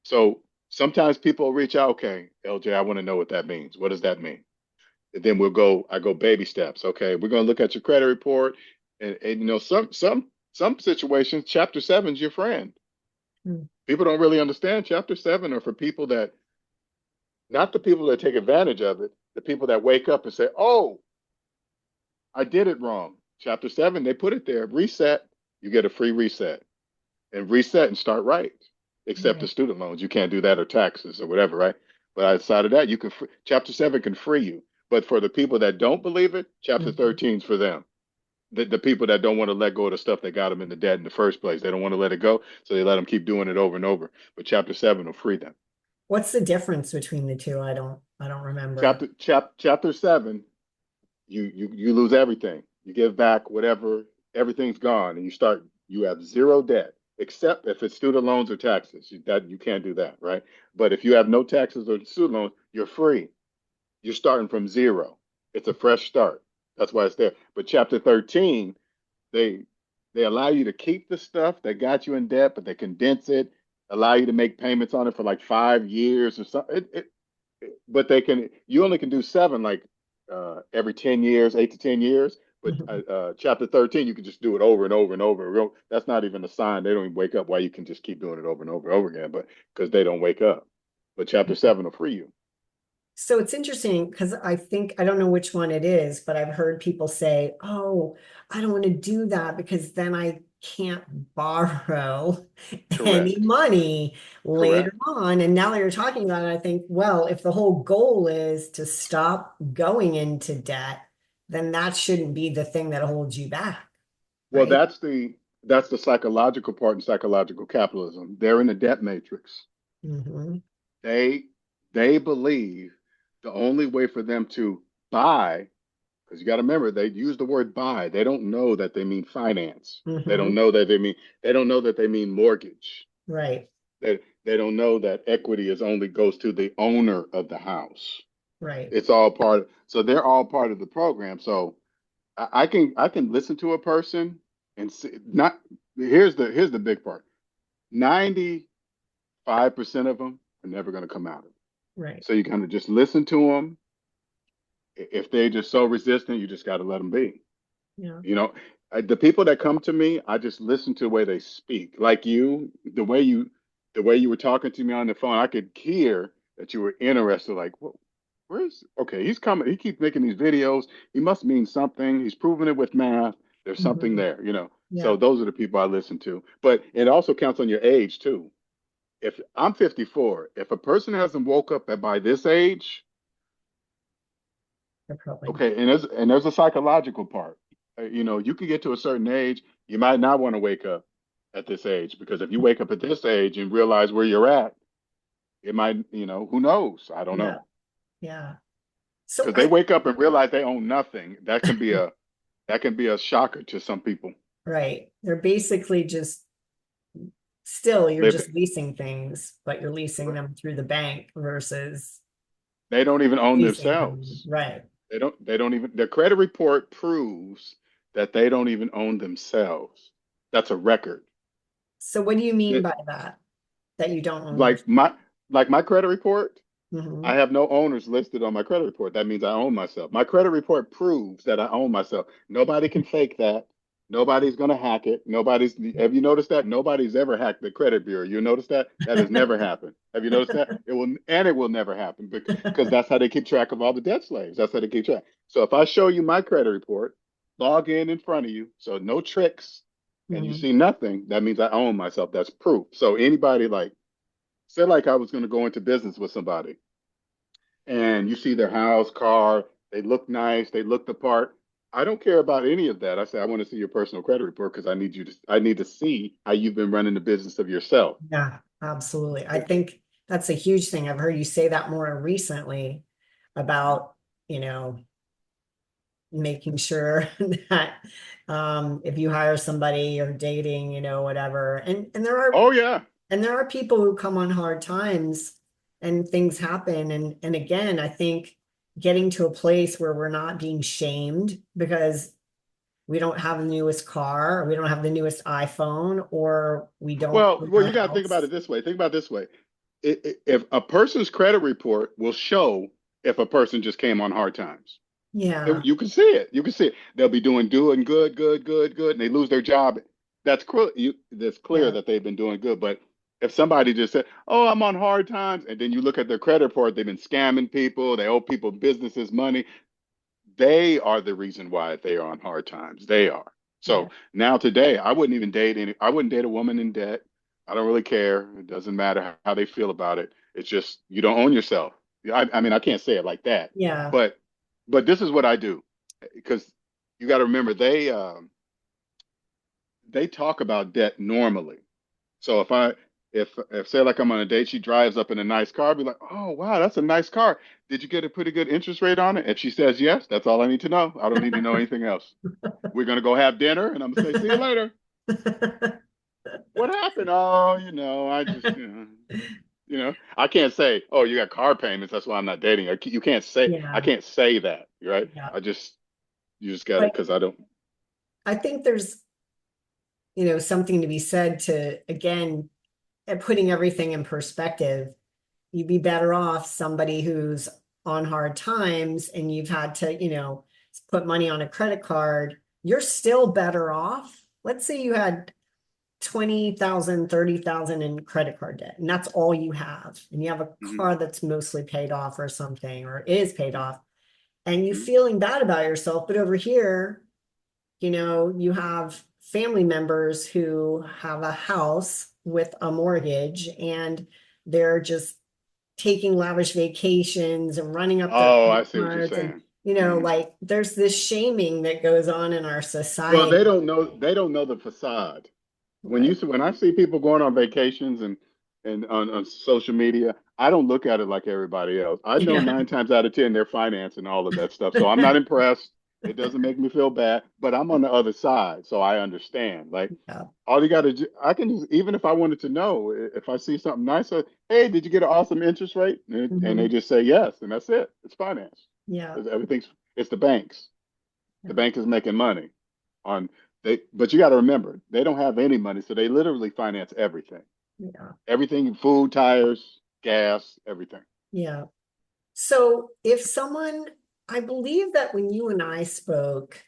So sometimes people reach out, okay, LJ, I want to know what that means. What does that mean? And then I go baby steps. Okay, we're gonna look at your credit report. And some situations, chapter seven is your friend. Mhm. People don't really understand chapter seven are for people that, not the people that take advantage of it, the people that wake up and say, oh, I did it wrong. Chapter seven, they put it there, reset, you get a free reset and reset and start right. except the Right. student loans. You can't do that or taxes or whatever, right? But outside of that, you can chapter 7 can free you. But for the people that don't believe it, chapter Mhm. 13 is for them. The people that don't want to let go of the stuff that got them in the debt in the first place. They don't want to let it go, so they let them keep doing it over and over. But chapter 7 will free them. What's the difference between the two? I don't remember. Chapter 7, you lose everything. You give back whatever, everything's gone, and you have zero debt, except if it's student loans or taxes. That you can't do that, right? But if you have no taxes or student loans, you're free. You're starting from zero. It's a fresh start. That's why it's there. But chapter 13, they they allow you to keep the stuff that got you in debt, but they condense it, allow you to make payments on it for like 5 years or something. But you only can do seven like every 10 years, 8 to 10 years. But Mhm. chapter 13, you can just do it over and over and over. That's not even a sign. They don't even wake up why you can just keep doing it over and over and over again, but because they don't wake up. But chapter 7 will free you. So it's interesting because I think I don't know which one it is, but I've heard people say, "Oh, I don't want to do that because then I can't borrow any Correct. money later Correct. on." And now that you're talking about it, I think, well, if the whole goal is to stop going into debt, then that shouldn't be the thing that holds you back, Well, right? that's the psychological part in psychological capitalism. They're in the debt matrix. Hmm. They they believe the only way for them to buy, because you got to remember they use the word buy. They don't know that they mean finance. They Hmm. don't know that they don't know that they mean mortgage. Right, They don't know that equity is only goes to the owner of the house. right, It's all part so they're all part of the program. So I can listen to a person and see not here's the big part. 95% of them are never going to come out of it. right. So you kind of just listen to them. If they're just so resistant, you just got to let them be. Yeah. You know, the people that come to me, I just listen to the way they speak. Like you, the way you were talking to me on the phone, I could hear that you were interested. Like, what? Where's? Okay, he's coming. He keeps making these videos. He must mean something. He's proving it with math. There's something Hmm. there. So Yeah, those are the people I listen to. But it also counts on your age too. If I'm 54, if a person hasn't woke up by this age, they're probably not. okay, and there's a psychological part. You can get to a certain age, you might not want to wake up at this age because if you wake up at this age and realize where you're at, it might, who knows? I don't Yeah, know. yeah. So Because they I, wake up and realize they own nothing. That can be a shocker to some people right. They're basically just still you're just living. leasing things, but you're leasing them through the bank versus They don't even own leasing them. themselves. Right. They don't even their credit report proves that they don't even own themselves. That's a record. So what do you mean That by that? That you don't own your like my credit report. I hmm. have no owners listed on my credit report. That means I own myself. My credit report proves that I own myself. Nobody can fake that. Nobody's going to hack it. Have you noticed that? Nobody's ever hacked the credit bureau. You notice that? That has never happened. Have you noticed that? It will never happen because that's how they keep track of all the debt slaves. That's how they keep track. So if I show you my credit report, log in front of you, so no tricks, and you Hmm. see nothing, that means I own myself. That's proof. So anybody say like I was going to go into business with somebody and you see their house, car, they look nice, they look the part. I don't care about any of that. I say I want to see your personal credit report because I need to see how you've been running the business of yourself. Yeah, absolutely. I Yeah. think that's a huge thing. I've heard you say that more recently about, you know, making sure that if you hire somebody or dating, whatever. And there are Oh yeah. and there are people who come on hard times and things happen. And again, I think getting to a place where we're not being shamed because we don't have the newest car, or we don't have the newest iPhone, or we don't own Well, our you got to think about house. it this way. Think about it this way. If a person's credit report will show if a person just came on hard times. Yeah, You can see it. You can see it. They'll be doing good, good, good, good, and they lose their job. That's clear yeah, that they've been doing good. But if somebody just said, "Oh, I'm on hard times," and then you look at their credit report, they've been scamming people. They owe people businesses money. They are the reason why they are on hard times. They are. yeah. So now today, I wouldn't even date any. I wouldn't date a woman in debt. I don't really care. It doesn't matter how they feel about it. It's just you don't own yourself. I mean, I can't say it like that, Yeah. but this is what I do because you got to remember they talk about debt normally. So if say like I'm on a date, she drives up in a nice car, I'd be like, oh wow, that's a nice car. Did you get a pretty good interest rate on it? If she says yes, that's all I need to know. I don't need to know anything else. We're gonna go have dinner, and I'm gonna say, see you later. What happened? Oh, I just, I can't say, oh, you got car payments. That's why I'm not dating. You can't say, I Yeah. can't say that, right? Yeah. You just got it But because I don't. I think there's, something to be said to, again, putting everything in perspective. You'd be better off somebody who's on hard times and you've had to, put money on a credit card. You're still better off. Let's say you had 20,000, 30,000 in credit card debt, and that's all you have. And you have a Hmm. car that's mostly paid off or something, or is paid Hmm. off, and you Hmm. feeling bad about yourself. But over here, you have family members who have a house with a mortgage and they're just taking lavish vacations and running up their Oh, I credit see what you're cards. And, saying. Hmm. like there's this shaming that goes on in our Well, society. they don't know the facade. Right. When I see people going on vacations and on social media, I don't look at it like everybody else. I know Yeah. 9 times out of 10 they're financing all of that stuff. So I'm not impressed. It doesn't make me feel bad, but I'm on the other side, so I understand. Like Yeah. all you got to do, I can just, even if I wanted to know if I see something nice, hey, did you get an awesome interest rate? And they Mhm. just say yes, and that's it. It's finance. Yeah. It's the banks. The bank is making money on but you got to remember, they don't have any money, so they literally finance everything. Yeah. Everything, food, tires, gas, everything. Yeah. So if someone, I believe that when you and I spoke,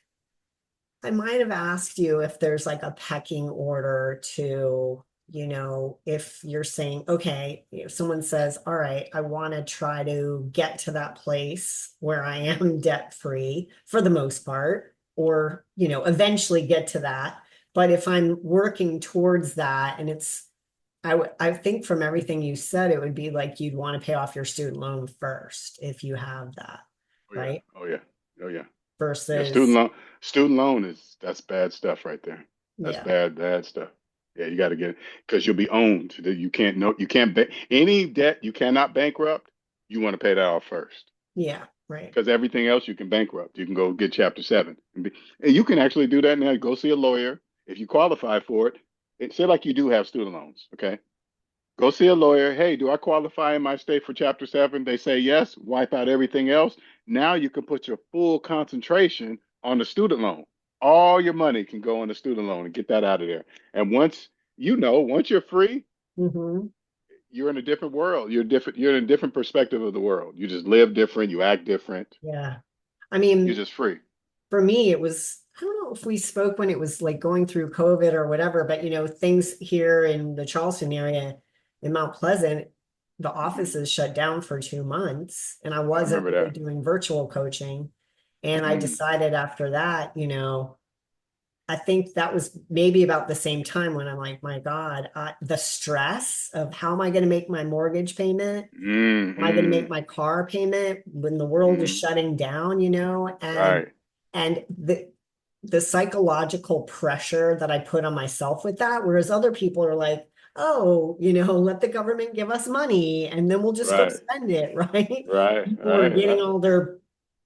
I might have asked you if there's like a pecking order to, if you're saying, okay, if someone says, all right, I want to try to get to that place where I am debt free for the most part, or, eventually get to that. But if I'm working towards that and I think from everything you said, it would be like you'd want to pay off your student loan first if you have that, Oh yeah. right? Oh yeah. Oh yeah. Yeah, Versus, student loan is that's bad stuff right there. That's yeah, bad stuff. Yeah, you got to get it because you'll be owned. You can't no you can't any debt you cannot bankrupt, you want to pay that off first. yeah, right. Because everything else you can bankrupt. You can go get Chapter 7. And you can actually do that now. Go see a lawyer if you qualify for it. Say like you do have student loans, okay? Go see a lawyer. Hey, do I qualify in my state for Chapter 7? They say yes, wipe out everything else. Now you can put your full concentration on the student loan. All your money can go on the student loan and get that out of there. And once you're free, Hmm. you're in a different world. You're in a different perspective of the world. You just live different, you act different. Yeah. I You're mean, just free. for me, it was, I don't know if we spoke when it was like going through COVID or whatever, but things here in the Charleston area in Mount Pleasant, the Hmm. offices shut down for 2 months and I I wasn't remember really that. doing virtual coaching. And I Mm, decided after that, I think that was maybe about the same time when I'm like, my God, the stress of how am I going to make my mortgage payment? Am I going to make mm, my car payment when the world is mm. shutting down, and Right, the psychological pressure that I put on myself with that, whereas other people are like, oh, let the government give us money and then we'll just go right, spend it, right? right, People are getting right. all their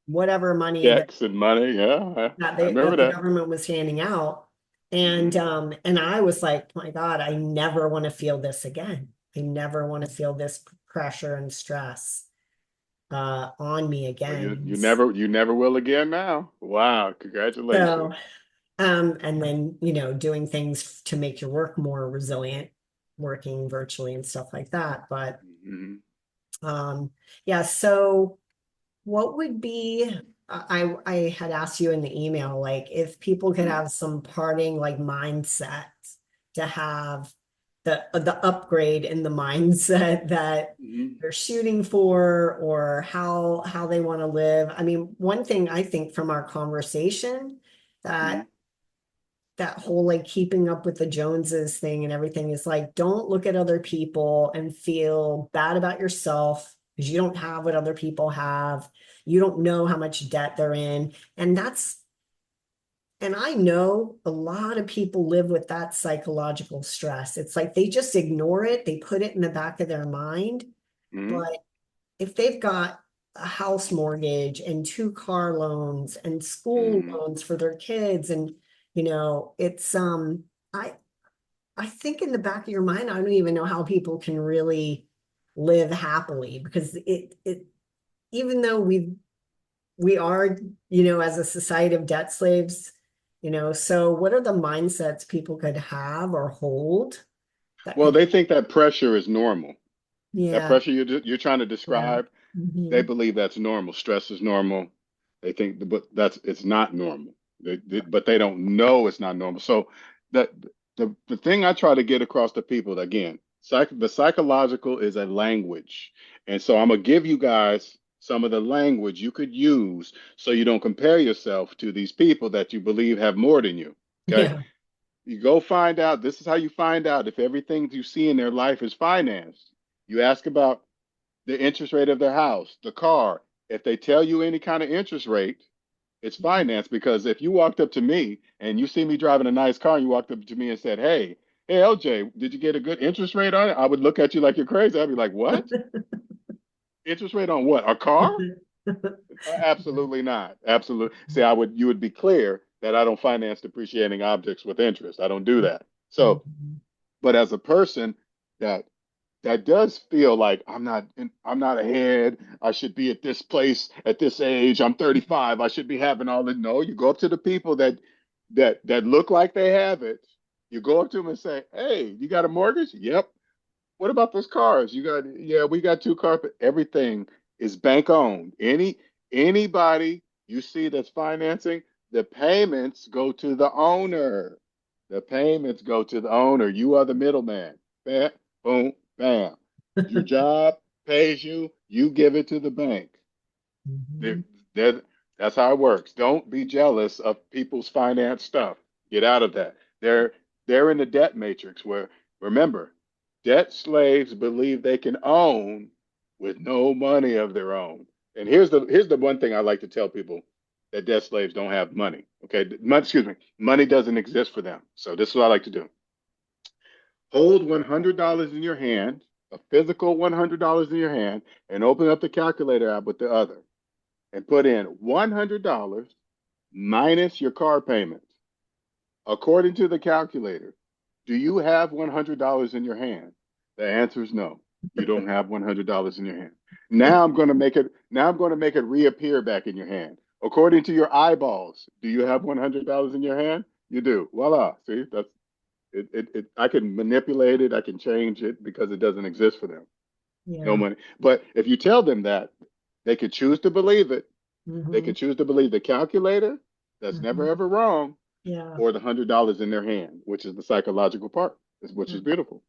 whatever money that Checks and money. Yeah, that I they remember that the that. government was handing out. And Hmm. and I was like, my God, I never want to feel this again. I never want to feel this pressure and stress on me Well, again. you never will again now. Wow, So, congratulations. and then, doing things to make your work more resilient, working virtually and stuff like that. But Hmm. um, yeah, so what would be, I had asked you in the email, like if people could Hmm. have some parting like mindset to have the upgrade in the mindset that Hmm. they're shooting for or how they want to live. I mean, one thing I think from our conversation that Hmm. that whole like keeping up with the Joneses thing and everything is like, don't look at other people and feel bad about yourself because you don't have what other people have. You don't know how much debt they're in. And I know a lot of people live with that psychological stress. It's like they just ignore it, they put it in the back of their mind. Hmm. But if they've got a house mortgage and two car loans and school Hmm. loans for their kids, and it's I I think in the back of your mind, I don't even know how people can really live happily because it even though we are, as a society of debt slaves, so what are the mindsets people could have or hold that Well, could, they think that pressure is normal. That yeah, pressure you're trying to yeah. describe, they Hmm. believe that's normal. Stress is normal. They think, but that's it's not normal. But they don't know it's not normal. So that the thing I try to get across to people again, the psychological is a language, and so I'm gonna give you guys some of the language you could use so you don't compare yourself to these people that you believe have more than you. Okay, Yeah. you go find out. This is how you find out if everything you see in their life is financed. You ask about the interest rate of their house, the car. If they tell you any kind of interest rate, it's finance. Because if you walked up to me and you see me driving a nice car and you walked up to me and said, hey, LJ, did you get a good interest rate on it? I would look at you like you're crazy. I'd be like, what? Interest rate on what? A car? Absolutely not. Absolutely. See, you would be clear that I don't finance depreciating objects with interest. I don't do that. So, Mhm. but as a person that does feel like I'm not ahead. I should be at this place at this age. I'm 35. I should be having all the no. You go up to the people that look like they have it. You go up to them and say, "Hey, you got a mortgage?" Yep. What about those cars? You got yeah, we got two cars. But everything is bank owned. Anybody you see that's financing, the payments go to the owner. The payments go to the owner. You are the middleman. Bam, boom, bam. Your job pays you, you give it to the bank. They're, Mhm. they're, that's how it works. Don't be jealous of people's finance stuff. Get out of that. They're in the debt matrix where remember, debt slaves believe they can own with no money of their own. And here's the one thing I like to tell people that debt slaves don't have money. Okay, excuse me, money doesn't exist for them. So this is what I like to do. Hold $100 in your hand, a physical $100 in your hand, and open up the calculator app with the other and put in $100 minus your car payment. According to the calculator, do you have $100 in your hand? The answer is no. You don't have $100 in your hand. Now I'm going to make it reappear back in your hand. According to your eyeballs, do you have $100 in your hand? You do. Voila. See, that's I can manipulate it, I can change it because it doesn't exist for them. No Yeah. money. But if you tell them that, they could choose to believe it. They Hmm. could choose to believe the calculator, that's never Hmm. ever wrong, Yeah. or the $100 in their hand, which is the psychological part, which is beautiful.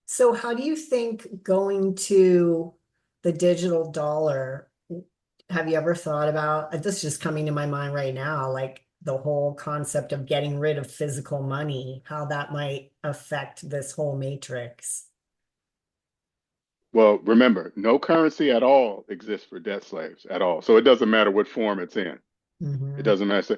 So how do you think going to the digital dollar, have you ever thought about, this is just coming to my mind right now, like the whole concept of getting rid of physical money, how that might affect this whole matrix? Well, remember, no currency at all exists for debt slaves at all. So it doesn't matter what form it's in. It Hmm. doesn't matter. So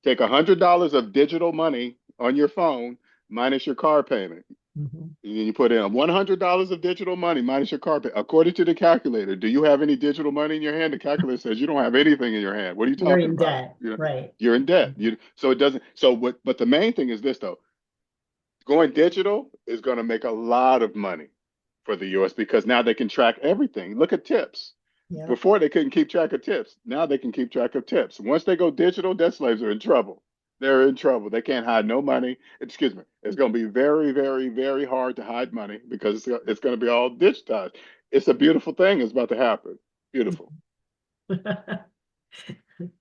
take $100 of digital money on your phone minus your car payment. Hmm. And then you put in $100 of digital money minus your carpet. According to the calculator, do you have any digital money in your hand? The calculator says you don't have anything in your hand. What are you You're talking in about? debt, right? You're in debt. So it doesn't. So what? But the main thing is this though: going digital is going to make a lot of money for the U.S. because now they can track everything. Look at tips. Yeah. Before they couldn't keep track of tips. Now they can keep track of tips. Once they go digital, debt slaves are in trouble. They're in trouble. They can't hide no money. Excuse me. It's going to be very, very, very hard to hide money because it's going to be all digitized. It's a beautiful thing. It's about to happen. Beautiful.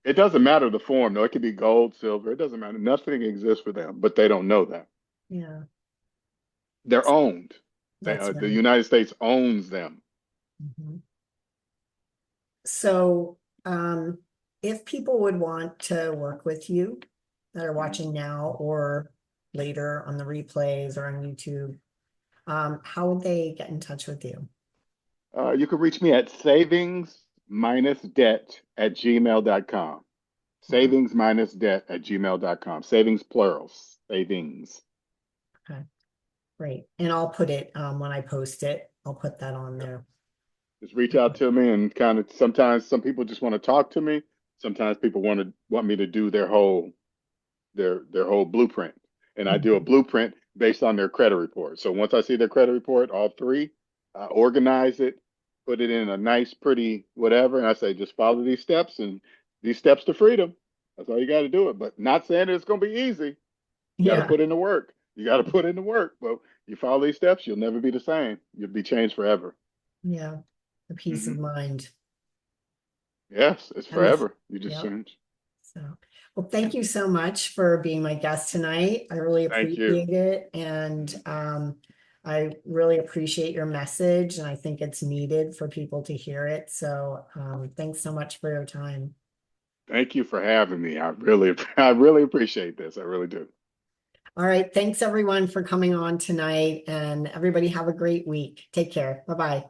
It doesn't matter the form, though. It could be gold, silver. It doesn't matter. Nothing exists for them, but they don't know that. Yeah, They're owned. that's The right. United States owns them. Mhm. So, if people would want to work with you, that are Mhm. watching now or later on the replays or on YouTube, how would they get in touch with you? You can reach me at savings minus debt at gmail.com. Okay, Savings minus debt at gmail.com. Savings plural. Savings. okay, great. And I'll put it when I post it, I'll put that on Yep. there. Just reach out to me and kind of sometimes some people just want to talk to me. Sometimes people want me to do their whole blueprint. And I do a Mhm. blueprint based on their credit report. So once I see their credit report, all three, I organize it, put it in a nice, pretty whatever, and I say just follow these steps and these steps to freedom. That's all you got to do it. But not saying it's going to be easy. You got to Yeah, put in the work. You got to put in the work. But you follow these steps, you'll never be the same. You'll be changed forever. yeah, the peace of Hmm. mind Yes, it's and the, forever. You just yep. change. So, well, thank you so much for being my guest tonight. I really Thank you. appreciate it. And I really appreciate your message. And I think it's needed for people to hear it. So thanks so much for your time. Thank you for having me. I really appreciate this. I really do. All right. Thanks everyone for coming on tonight. And everybody have a great week. Take care. Bye bye.